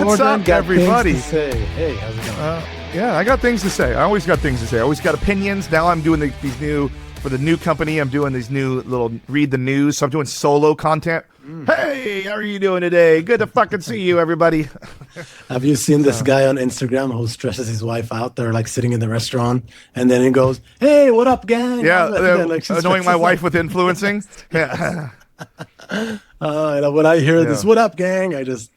What's up, everybody? Hey, how's it going? Yeah, I got things to say. I always got things to say. I always got opinions. Now I'm doing these new, for the new company, I'm doing these new little read the news. So I'm doing solo content. Hey, how are you doing today? Good to fucking see you, everybody. Have you seen this guy on Instagram who stresses his wife out? They're like sitting in the restaurant and then he goes, hey, what up, gang? Yeah, like, annoying my wife with influencing. Yeah. When I hear this, what up, gang? I just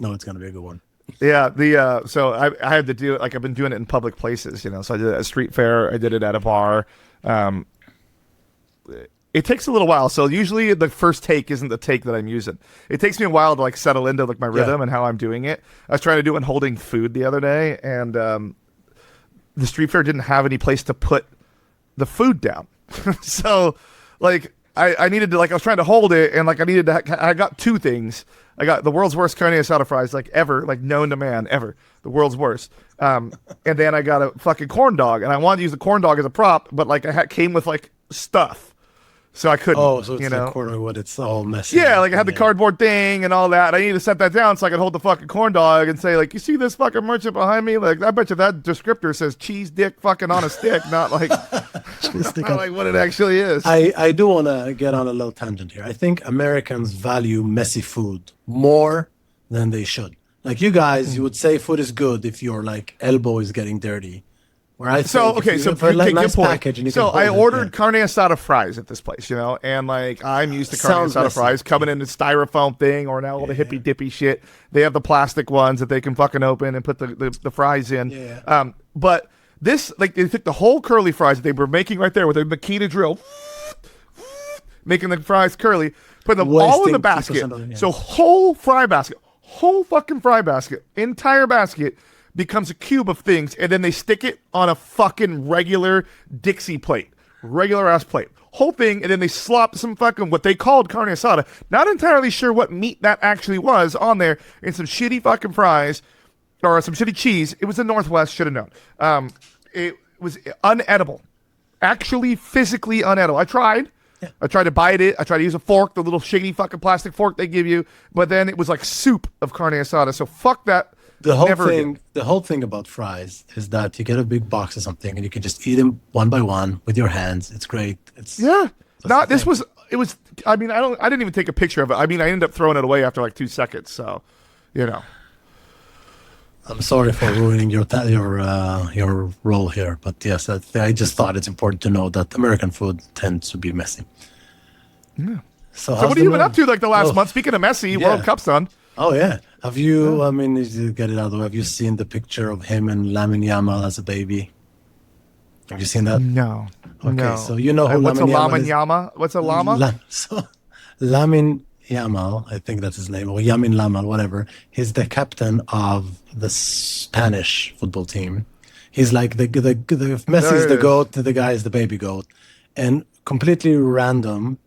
know it's going to be a good one. Yeah, so I had to do it, like I've been doing it in public places, you know. So I did it at a street fair, I did it at a bar. It takes a little while, so usually the first take isn't the take that I'm using. It takes me a while to like settle into like my rhythm and how I'm doing it. I was trying to do it holding food the other day, and the street fair didn't have any place to put the food down. So like I needed to, like, I was trying to hold it, and like I got two things. I got the world's worst carne asada fries, like ever, like known to man, ever. The world's worst. And then I got a fucking corn dog, and I wanted to use the corn dog as a prop, but like came with like stuff. So I couldn't, so it's like quarter wood, it's all messy. Yeah, like I had the cardboard thing and all that. I needed to set that down so I could hold the fucking corn dog and say, like, you see this fucking merchant behind me? Like, I bet you that descriptor says cheese dick fucking on a stick, not like, not like what it actually is. I do want to get on a little tangent here. I think Americans value messy food more than they should. Like you guys, you would say food is good if your like elbow is getting dirty. Where I so okay, so nice package and you so I ordered carne asada fries at this place, you know, and like I'm used to carne asada fries coming in a styrofoam thing or now all the hippy dippy shit. They have the plastic ones that they can fucking open and put the fries in. Yeah. But this, like, they took the whole curly fries that they were making right there with a Makita drill, making the fries curly, putting them all in the basket. So whole fucking fry basket, entire basket, becomes a cube of things, and then they stick it on a fucking regular Dixie plate, regular ass plate, whole thing, and then they slop some fucking what they called carne asada. Not entirely sure what meat that actually was on there, and some shitty fucking fries or some shitty cheese. It was the Northwest, should have known. It was unedible, actually physically unedible. I tried. Yeah. I tried to bite it. I tried to use a fork, the little shitty fucking plastic fork they give you, but then it was like soup of carne asada. So fuck that. The whole thing about fries is that you get a big box of something and you can just eat them one by one with your hands. It's great. I didn't even take a picture of it. I mean, I ended up throwing it away after like 2 seconds. So, you know. I'm sorry for ruining your role here, but yes, I just thought it's important to know that American food tends to be messy. Yeah. So what have you been up to like the last month? Speaking of Messi, World Cup's on. Oh yeah. Have you? I mean, to get it out of the way, have you seen the picture of him and Lamine Yamal as a baby? Have you seen that? No. Okay, no. so you know who what's Lamine Yamal? What's a llama? Lamine Yamal, I think that's his name, or Yamin Lamal, whatever. He's the captain of the Spanish football team. He's like the Messi is the goat, the guy is the baby goat, and completely random.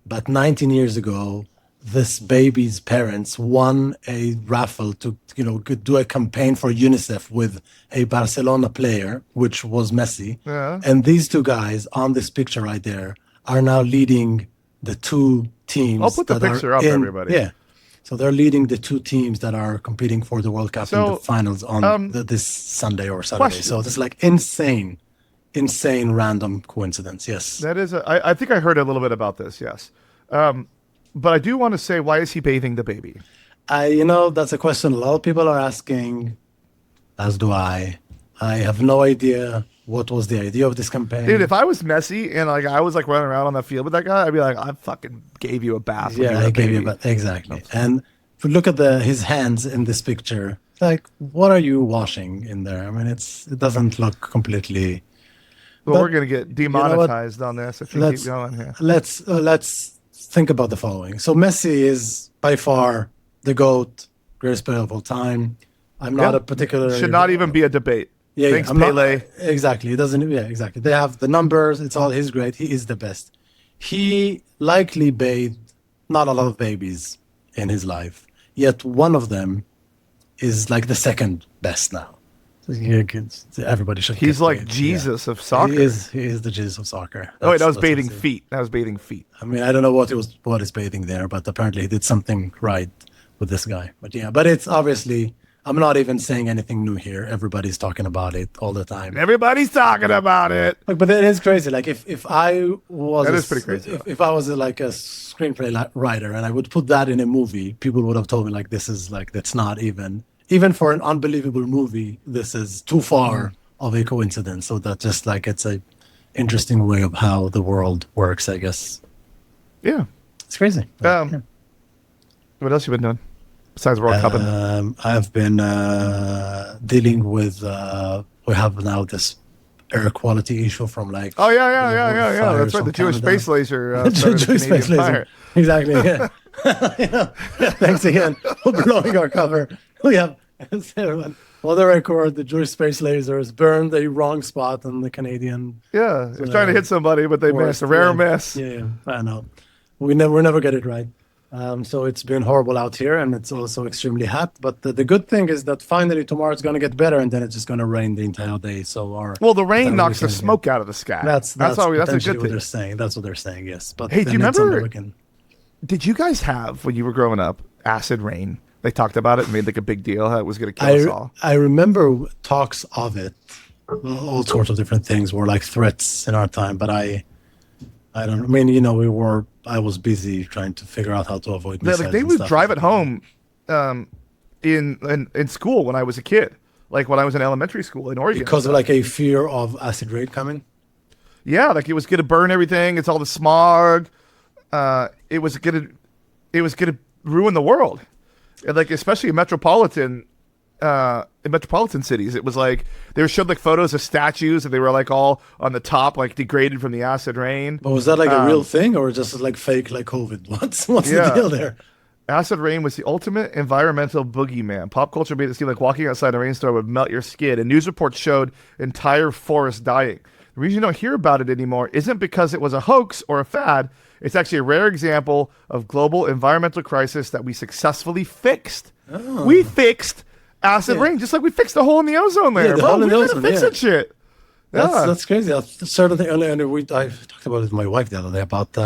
But 19 years ago, this baby's parents won a raffle to, do a campaign for UNICEF with a Barcelona player, which was Messi. Yeah. And these two guys on this picture right there are now leading the two teams. I'll put the picture up, everybody. Yeah. So they're leading the two teams that are competing for the World Cup in the finals on this Sunday or Saturday. Question. So it's like insane random coincidence. Yes. That is, I think I heard a little bit about this. Yes. But I do want to say, why is he bathing the baby? That's a question a lot of people are asking, as do I. I have no idea what was the idea of this campaign. Dude, if I was Messi and like I was like running around on the field with that guy, I'd be like, I fucking gave you a bath. Yeah, I gave you a bath. Exactly. And if you look at his hands in this picture, like, what are you washing in there? I mean, it doesn't look completely... Well, we're going to get demonetized on this if you keep going here. Let's think about the following. So Messi is by far the GOAT, greatest player of all time. I'm not a particular... Should not even be a debate. Yeah, thanks, Pele. Exactly. It doesn't... Yeah, exactly. They have the numbers. It's all... He's great. He is the best. He likely bathed not a lot of babies in his life. Yet one of them is like the second best now. Everybody should. He's like Jesus of soccer. He is the Jesus of soccer. Wait, that was bathing feet. That was bathing feet. I mean, I don't know what is bathing there, but apparently he did something right with this guy. But yeah, but it's obviously I'm not even saying anything new here. Everybody's talking about it all the time. Everybody's talking about it. Like, but it is crazy. Like if I was that is pretty crazy. If I was like a screenplay writer and I would put that in a movie, people would have told me like this is like that's not even for an unbelievable movie. This is too far of a coincidence. So that just like it's a interesting way of how the world works, I guess. Yeah, it's crazy. What else you been doing besides World Cup? I've been dealing with. We have now this air quality issue from like. Oh yeah. That's right. The Jewish space laser. Jewish space laser. Exactly. Yeah. Thanks again for blowing our cover. We have. For the record, the Jewish space lasers burned a wrong spot on the Canadian. Yeah, it's trying to hit somebody, but they missed. A rare miss. Yeah, I know. We never get it right. So it's been horrible out here, and it's also extremely hot. But the good thing is that finally tomorrow it's going to get better, and then it's just going to rain the entire day. So the rain knocks the smoke out of the sky. That's a good thing. What they're saying. That's what they're saying. Yes. But hey, do you remember? Did you guys have when you were growing up acid rain? They talked about it and made like a big deal how it was going to kill us all. I remember talks of it. All sorts of different things were like threats in our time, but I don't. I mean, I was busy trying to figure out how to avoid missiles. Like they would drive it home, in school when I was a kid, like when I was in elementary school in Oregon. Because of like a fear of acid rain coming. Yeah, like it was going to burn everything. It's all the smog. It was going to ruin the world. And like especially in metropolitan cities, it was like they showed like photos of statues and they were like all on the top, like degraded from the acid rain. But was that like a real thing or just like fake, like COVID? What's the deal there? Acid rain was the ultimate environmental boogeyman. Pop culture made it seem like walking outside a rainstorm would melt your skin, and news reports showed entire forests dying. The reason you don't hear about it anymore isn't because it was a hoax or a fad. It's actually a rare example of global environmental crisis that we successfully fixed. Oh. We fixed acid rain, just like we fixed the hole in the ozone layer. The hole in the ozone, fix that shit. That's crazy. I talked about it with my wife the other day about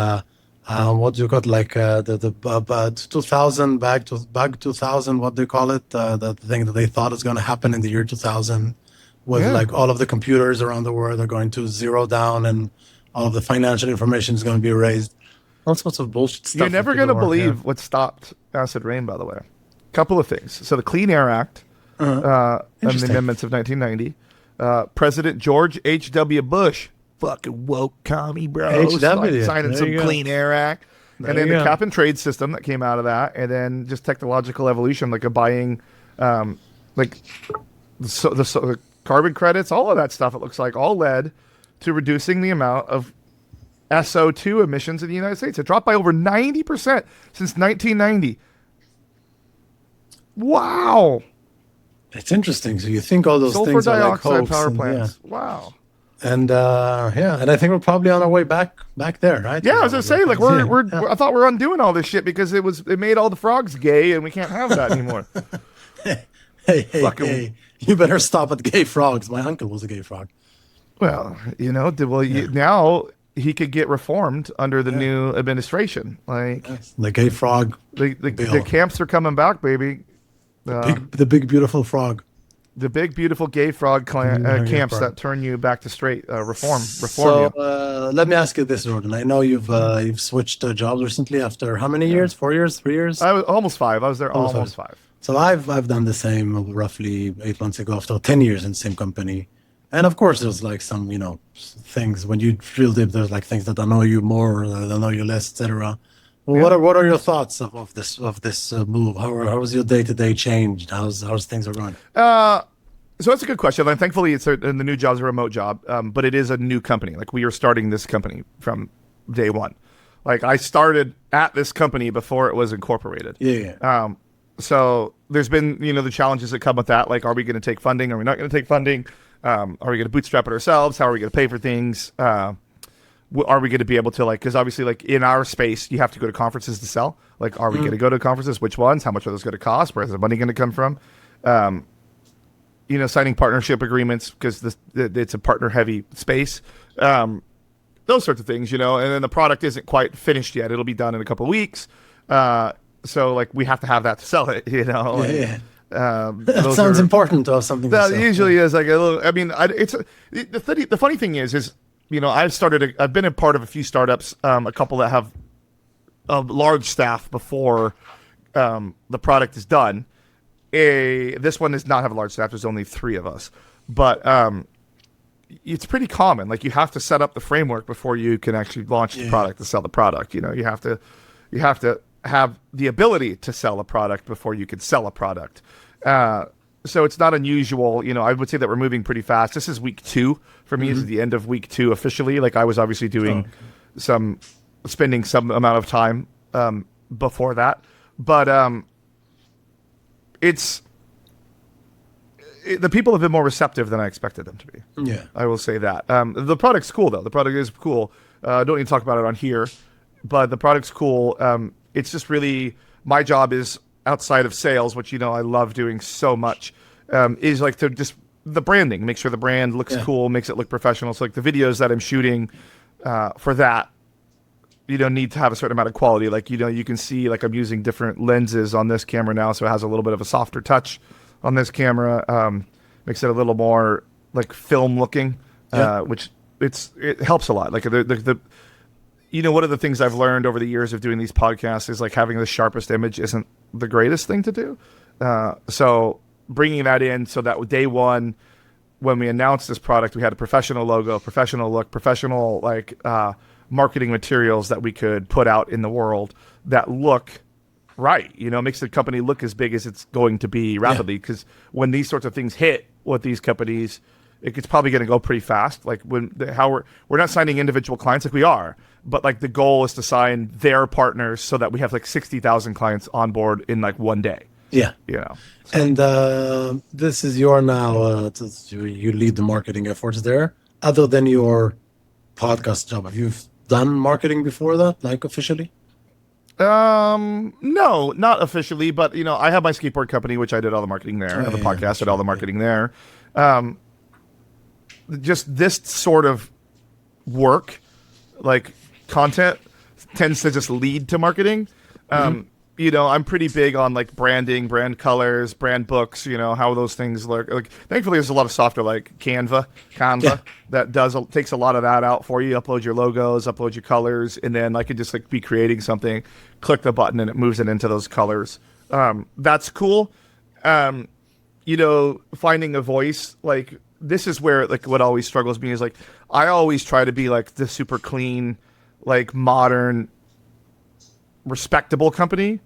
what you got like the 2000 back 2000. What do you call it? The thing that they thought is going to happen in the year 2000, with like all of the computers around the world are going to zero down and all of the financial information is going to be erased. All sorts of bullshit stuff. You're never going to believe what stopped acid rain, by the way. Couple of things. So the Clean Air Act and the amendments of 1990. President George H.W. Bush, fucking woke commie, bro. Signing some Clean Air Act. And then the cap and trade system that came out of that. And then just technological evolution, like buying like the carbon credits, all of that stuff, it looks like, all led to reducing the amount of SO2 emissions in the United States. It dropped by over 90% since 1990. Wow. It's interesting. So you think all those things are like hoax power plants. Wow. And and I think we're probably on our way back there, right? Yeah, I was gonna say, like I thought we're undoing all this shit because it made all the frogs gay and we can't have that anymore. Hey, you better stop at gay frogs. My uncle was a gay frog. Well, now he could get reformed under the new administration. Like the gay frog. The camps are coming back, baby. The big beautiful frog. The big beautiful gay frog camps that turn you back to straight reform. So let me ask you this, Jordan. I know you've switched jobs recently after how many years? 4 years? 3 years? I was almost 5. I was there almost 5. So I've done the same roughly 8 months ago after 10 years in the same company. And of course, there's like some, things when you drill deep, there's like things that annoy you more, that annoy you less, etc. Well, what are your thoughts of this move? How was your day-to-day changed? How's things are going? So that's a good question. And thankfully, the new job's a remote job, but it is a new company. Like we are starting this company from day one. Like I started at this company before it was incorporated. Yeah. So there's been the challenges that come with that. Like, are we going to take funding? Are we not going to take funding? Are we going to bootstrap it ourselves? How are we going to pay for things? Are we going to be able to because obviously in our space, you have to go to conferences to sell. Like, are we going to go to conferences? Which ones? How much are those going to cost? Where's the money going to come from? Signing partnership agreements because it's a partner heavy space. Those sorts of things, and then the product isn't quite finished yet. It'll be done in a couple of weeks. So we have to have that to sell it, That sounds important to have something. That usually is like a little. I mean, the funny thing is I've been a part of a few startups, a couple that have a large staff before the product is done. This one does not have a large staff. There's only 3 of us, but it's pretty common. Like you have to set up the framework before you can actually launch the product to sell the product. You know, you have to have the ability to sell a product before you can sell a product. So it's not unusual. You know, I would say that we're moving pretty fast. This is week 2 for me. This is the end of week 2 officially. Like I was obviously doing spending some amount of time before that, but the people have been more receptive than I expected them to be. Yeah, I will say that. The product's cool though. The product is cool. Don't need to talk about it on here, but the product's cool. It's just really my job is outside of sales, which you know I love doing so much. Is like to just the branding, make sure the brand looks cool, makes it look professional. So like the videos that I'm shooting for that, you don't need to have a certain amount of quality. Like, you know, you can see like I'm using different lenses on this camera now, so it has a little bit of a softer touch on this camera. Makes it a little more like film looking, which it helps a lot. Like the you know, one of the things I've learned over the years of doing these podcasts is like having the sharpest image isn't the greatest thing to do. So bringing that in so that day one, when we announced this product, we had a professional logo, professional look, professional like marketing materials that we could put out in the world that look right. You know, makes the company look as big as it's going to be rapidly. Because when these sorts of things hit with these companies, it's probably going to go pretty fast. Like we're not signing individual clients like we are, but like the goal is to sign their partners so that we have like 60,000 clients on board in like one day. Yeah. You know. So. And this is your now, you lead the marketing efforts there. Other than your podcast job, have you done marketing before that, like officially? No, not officially, but you know, I have my skateboard company, which I did all the marketing there. I have a podcast, did all the marketing there. Just this sort of work, like content, tends to just lead to marketing. You know, I'm pretty big on like branding, brand colors, brand books, you know, how those things look. Like, thankfully, there's a lot of software like Canva that takes a lot of that out for you. Upload your logos, upload your colors, and then I could just like be creating something, click the button, and it moves it into those colors. That's cool. You know, finding a voice, like this is where like what always struggles me is like I always try to be like the super clean, like modern, respectable company.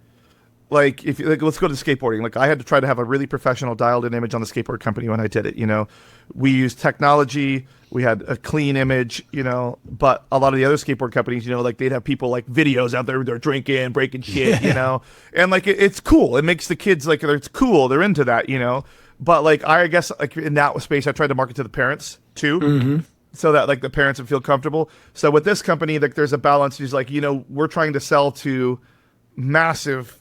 Like if like let's go to skateboarding. Like I had to try to have a really professional dialed in image on the skateboard company when I did it, you know. We used technology, we had a clean image, you know, but a lot of the other skateboard companies, you know, like they'd have people like videos out there, they're drinking, breaking shit, you know. And like it's cool. It makes the kids like it's cool, they're into that, you know. But like I guess like in that space I tried to market to the parents too. So that like the parents would feel comfortable. So with this company, like there's a balance. He's like, you know, we're trying to sell to massive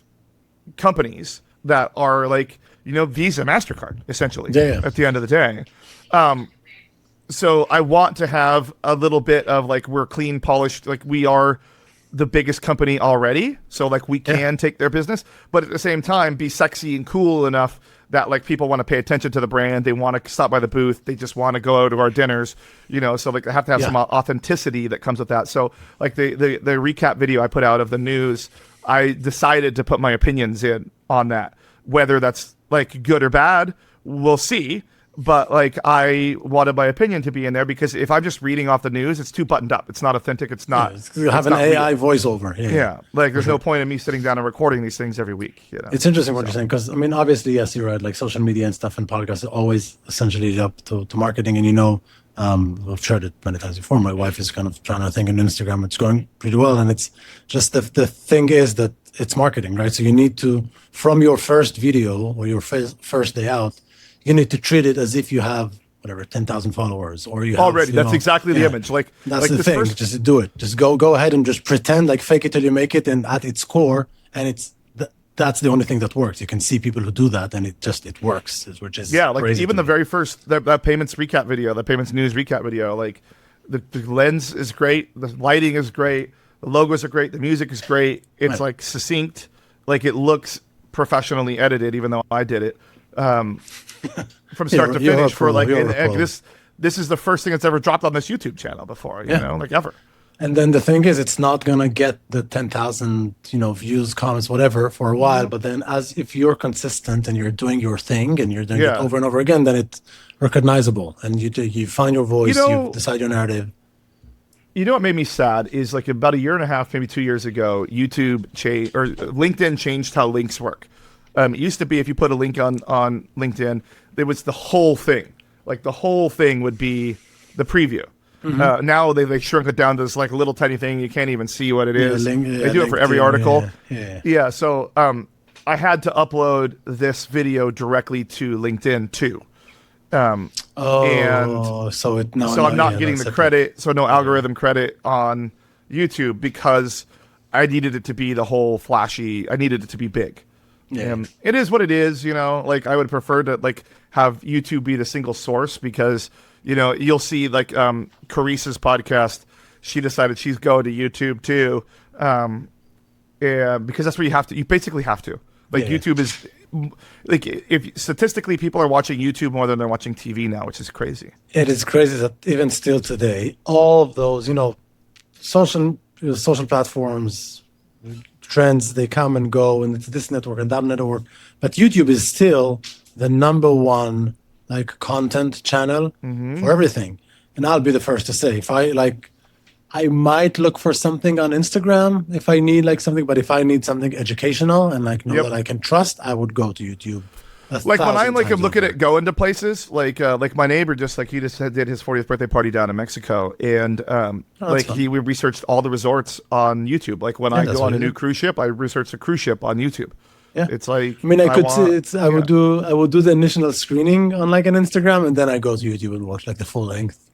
companies that are like, you know, Visa, MasterCard, essentially, at the end of the day. So I want to have a little bit of like, we're clean, polished, like we are the biggest company already. So like we can take their business, but at the same time, be sexy and cool enough that like people want to pay attention to the brand. They want to stop by the booth. They just want to go to our dinners, you know, so like they have to have some authenticity that comes with that. So like the recap video I put out of the news, I decided to put my opinions in on that. Whether that's like good or bad, we'll see. But like I wanted my opinion to be in there because if I'm just reading off the news, it's too buttoned up. It's not authentic. It's not. You have an AI voiceover. Like there's no point in me sitting down and recording these things every week. You know? It's interesting what you're saying because I mean, obviously, yes, you're right. Like social media and stuff and podcasts are always essentially up to marketing. And you know, I've shared it many times before. My wife is kind of trying to think on Instagram. It's going pretty well, and it's just the thing is that it's marketing, right? So you need to from your first video or your first day out. You need to treat it as if you have whatever 10,000 followers, or you have, already. That's exactly the image. Like that's like the thing. Just do it. Just go ahead and just pretend like fake it till you make it. And at its core, and that's the only thing that works. You can see people who do that, and it works. Which is like even the very first that payments recap video, the payments news recap video. Like the lens is great, the lighting is great, the logos are great, the music is great. It's like succinct, like it looks professionally edited, even though I did it. from start to finish for like this is the first thing that's ever dropped on this YouTube channel before, you know, like ever. And then the thing is, it's not gonna get the 10,000, views, comments, whatever, for a while. But then, if you're consistent and you're doing your thing and you're doing it over and over again, then it's recognizable, and you find your voice, you decide your narrative. You know what made me sad is like about a year and a half, maybe 2 years ago, LinkedIn changed how links work. It used to be if you put a link on LinkedIn, there was the whole thing. Like the whole thing would be the preview. Now they shrunk it down to this like a little tiny thing. You can't even see what it is. They do it for every article. So I had to upload this video directly to LinkedIn too. So I'm not getting the credit. So no algorithm credit on YouTube because I needed it to be the whole flashy. I needed it to be big. It is what it is. Like I would prefer to like have YouTube be the single source because. You'll see like Carice's podcast. She decided she's going to YouTube too, because that's where you basically have to. Like YouTube is like if statistically people are watching YouTube more than they're watching TV now, which is crazy. It is crazy that even still today, all of those social platforms, trends, they come and go, and it's this network and that network, but YouTube is still the number one. Like content channel for everything. And I'll be the first to say, if I might look for something on Instagram if I need like something, but if I need something educational and like that I can trust, I would go to YouTube. Like when I like am looking at going to places, like my neighbor did his 40th birthday party down in Mexico, and we researched all the resorts on YouTube. Like when I go on a new cruise ship, I research a cruise ship on YouTube. Yeah, it's like I would do the initial screening on like an Instagram, and then I go to YouTube and watch like the full length.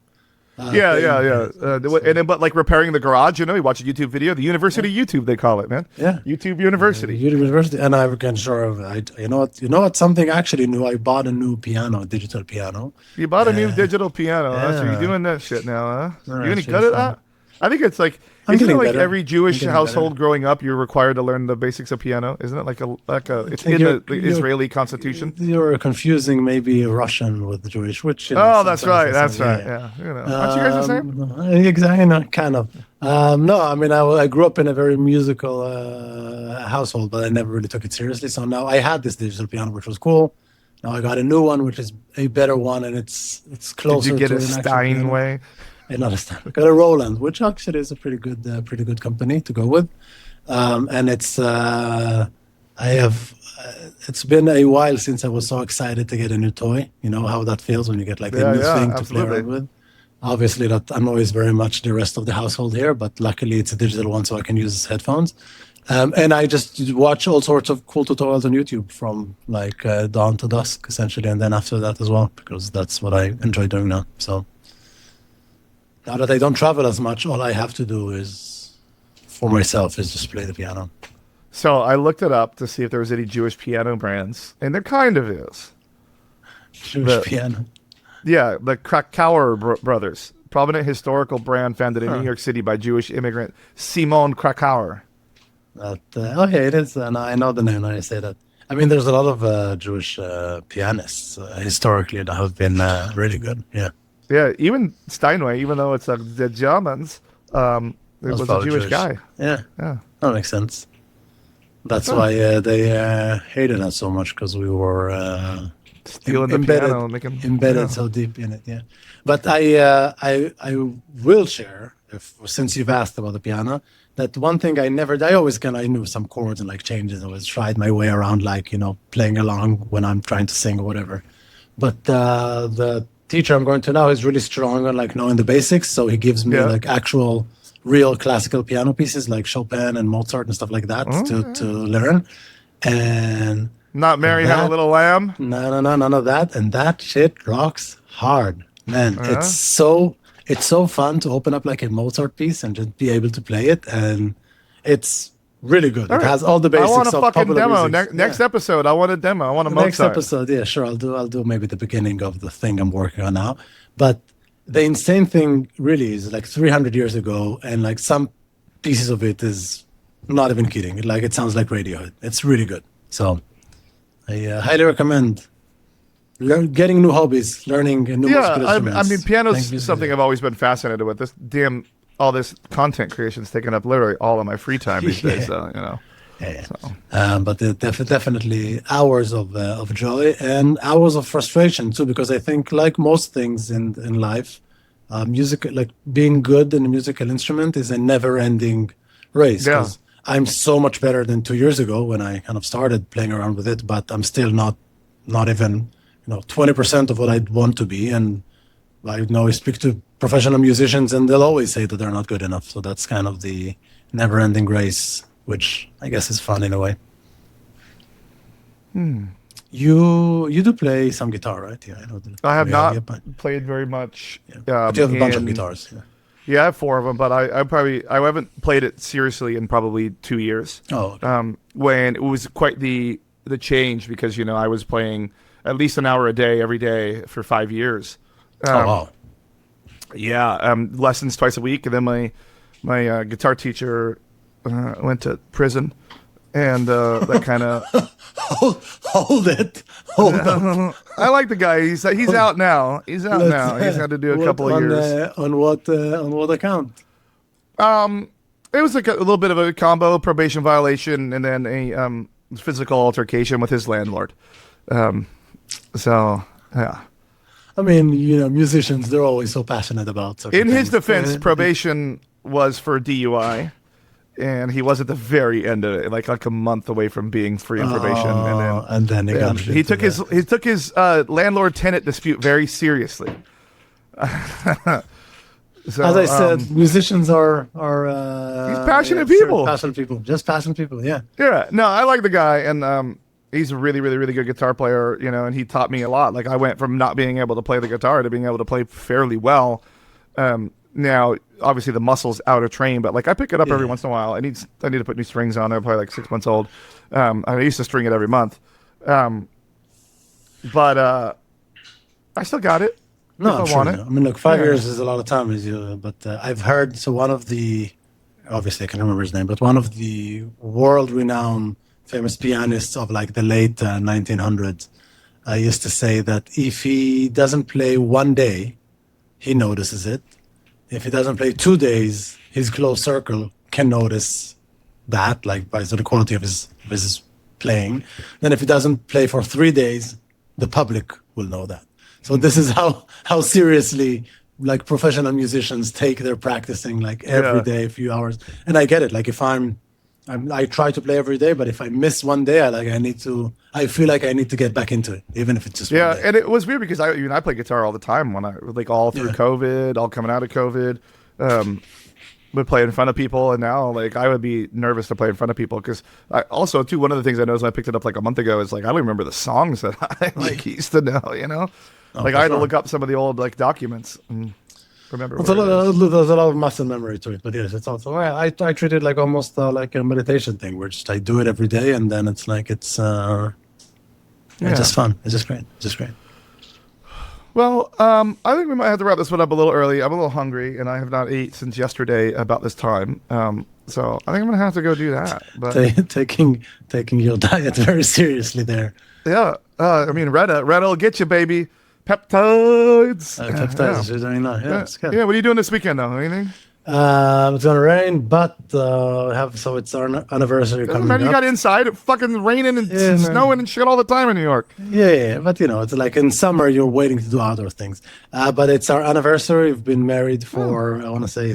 And then, but like repairing the garage, you watch a YouTube video, the University YouTube they call it, man. Yeah, YouTube University. University, and I can you know what? Something actually new. I bought a new piano, a digital piano. You bought a new digital piano. So you're doing that shit now, huh? You any good at that? I think it's like. Isn't it like every Jewish household growing up, you're required to learn the basics of piano? Isn't it like it's in the Israeli constitution? You're confusing maybe Russian with Jewish, which that's right. That's right. Yeah. Aren't you guys the same? Exactly. Kind of. No, I mean, I grew up in a very musical household, but I never really took it seriously. So now I had this digital piano, which was cool. Now I got a new one, which is a better one, and it's closer. Did you get a Steinway? Not a Steinway. Got a Roland, which actually is a pretty good company to go with. And it's it's been a while since I was so excited to get a new toy. You know how that feels when you get like a new thing to play around with. Obviously, that annoys very much the rest of the household here, but luckily it's a digital one, so I can use headphones. And I just watch all sorts of cool tutorials on YouTube from like dawn to dusk, essentially, and then after that as well, because that's what I enjoy doing now. So now that I don't travel as much, all I have to do for myself is just play the piano. So I looked it up to see if there was any Jewish piano brands, and there kind of is. Jewish piano? Yeah, the Krakauer brothers, prominent historical brand founded in New York City by Jewish immigrant Simon Krakauer. It is. I know the name when I say that. I mean, there's a lot of Jewish pianists historically that have been really good. Yeah. Yeah, even Steinway, even though it's the Germans, it was a Jewish guy. Yeah, that makes sense. That's why they hated us so much, because we were stealing the piano and embedded so deep in it. Yeah, but I will share, since you've asked about the piano, that one thing I knew some chords and like changes. I always tried my way around, like playing along when I'm trying to sing or whatever. But the teacher I'm going to now is really strong on like knowing the basics, so he gives me like actual real classical piano pieces like Chopin and Mozart and stuff like that to learn. And not Mary Had a Little Lamb? No, none of that. And that shit rocks hard, man. It's so fun to open up like a Mozart piece and just be able to play it, and it's really good. It has all the basics. I want a fucking demo. Next episode, I want a demo. I want a Mozart. Next episode, yeah, sure. I'll do maybe the beginning of the thing I'm working on now. But the insane thing really is like 300 years ago, and like some pieces of it is not even kidding. Like it sounds like Radiohead. It's really good. So I highly recommend getting new hobbies, learning new musical instruments. I mean, piano's something I've always been fascinated with. All this content creation is taking up literally all of my free time these days. So, Yeah. So. But definitely hours of joy and hours of frustration too, because I think, like most things in life, music, like being good in a musical instrument, is a never-ending race. Yeah. I'm so much better than 2 years ago when I kind of started playing around with it, but I'm still not even 20% of what I'd want to be. And I speak to professional musicians, and they'll always say that they're not good enough. So that's kind of the never-ending race, which I guess is fun in a way. You do play some guitar, right? Yeah, I know. I have not played very much. But you have a bunch of guitars. Yeah, I have 4 of them, but I haven't played it seriously in probably 2 years. Oh, okay. When it was quite the change, because I was playing at least an hour a day every day for 5 years. Oh wow. Yeah, lessons twice a week, and then my guitar teacher went to prison, and that kind of hold it. I like the guy. He's out now. He's out now. He's had to do a couple of years. On what account? It was like a little bit of a combo: probation violation, and then a physical altercation with his landlord. So yeah. I mean, musicians, they're always so passionate about such In things. his defense, probation was for DUI, and he was at the very end of it, like a month away from being free on probation. And then he took his landlord-tenant dispute very seriously. So, as I said, musicians are he's passionate people. Passionate people. Just passionate people, yeah. Yeah. No, I like the guy, and he's a really, really, really good guitar player, and he taught me a lot. Like, I went from not being able to play the guitar to being able to play fairly well. Now, obviously, the muscle's out of train, but, like, I pick it up every once in a while. I need to put new strings on. They're probably, like, 6 months old. I used to string it every month. But I still got it. No, if I want it. I mean, look, 5 years is a lot of time, but I've heard, so one of the, obviously I can't remember his name, but one of the world-renowned famous pianists of like the late 1900s used to say that if he doesn't play 1 day, he notices it. If he doesn't play 2 days, his close circle can notice that, like by the quality of his playing. Then if he doesn't play for 3 days, the public will know that. So this is how seriously like professional musicians take their practicing, like every day, a few hours. And I get it. Like if I try to play every day, but if I miss 1 day, I feel like I need to get back into it, even if it's just 1 day. And it was weird because I play guitar all the time when all through COVID, all coming out of COVID, would play in front of people, and now like I would be nervous to play in front of people because also too, one of the things I noticed when I picked it up like a month ago is like I don't remember the songs that I used to know, I had to look up some of the old like documents and remember. There's a lot of muscle memory to it, but yes, it's also I treat it like almost like a meditation thing, where just I do it every day, and then it's like it's just fun. It's just great. Well, I think we might have to wrap this one up a little early. I'm a little hungry, and I have not ate since yesterday about this time. So I think I'm gonna have to go do that. But taking your diet very seriously there. Yeah, I mean, Retta will get you, baby. Peptides. Peptides. You're doing that. Yeah, it's good. Yeah, what are you doing this weekend, though? Anything? It's gonna rain, but it's our anniversary coming up. You got inside, it fucking raining and snowing and shit all the time in New York. Yeah, but it's like in summer you're waiting to do outdoor things. But it's our anniversary. We've been married for I want to say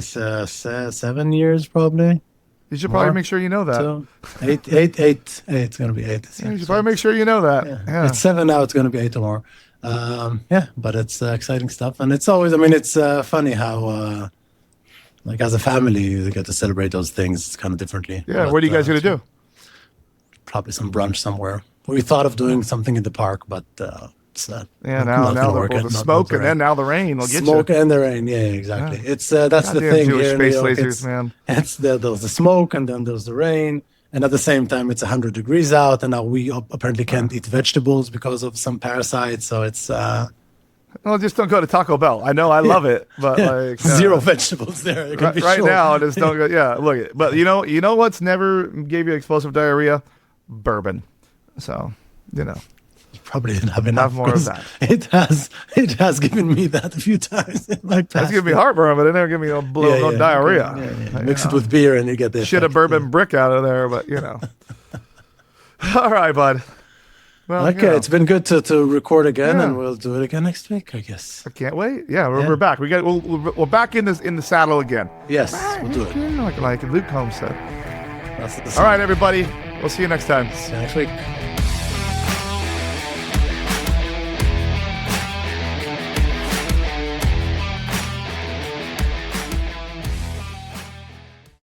7 years probably. You should probably make sure you know that. So, eight. It's gonna be 8. You should probably make sure you know that. Yeah. It's 7 now. It's gonna be 8 tomorrow. But it's exciting stuff, and it's always. I mean, it's funny how. Like as a family, you get to celebrate those things kind of differently. Yeah, what are you guys going to do? Probably some brunch somewhere. We thought of doing something in the park, but it's not. Yeah, now the smoke and then now the rain will get you. Smoke and the rain, yeah, exactly. Yeah. It's that's the thing Jewish here. Space lasers, man. It's there's the smoke and then there's the rain, and at the same time it's 100 degrees out, and now we apparently can't eat vegetables because of some parasites. So it's. Well, just don't go to Taco Bell. I know I love it, but like zero vegetables there. Right now, just don't go. Yeah, look. But you know what's never gave you explosive diarrhea? Bourbon. So probably didn't have enough. Have more of that. It has given me that a few times in my past. That's giving me heartburn, but it never give me no diarrhea. Mix it with beer and you get the shit a bourbon brick out of there, but All right, bud. Well, okay, it's been good to record again, and we'll do it again next week, I guess. I can't wait. Yeah, we're back. We're back in the saddle again. Yes, we'll do it. Like Luke Combs said. All right, everybody. We'll see you next time. See you next week.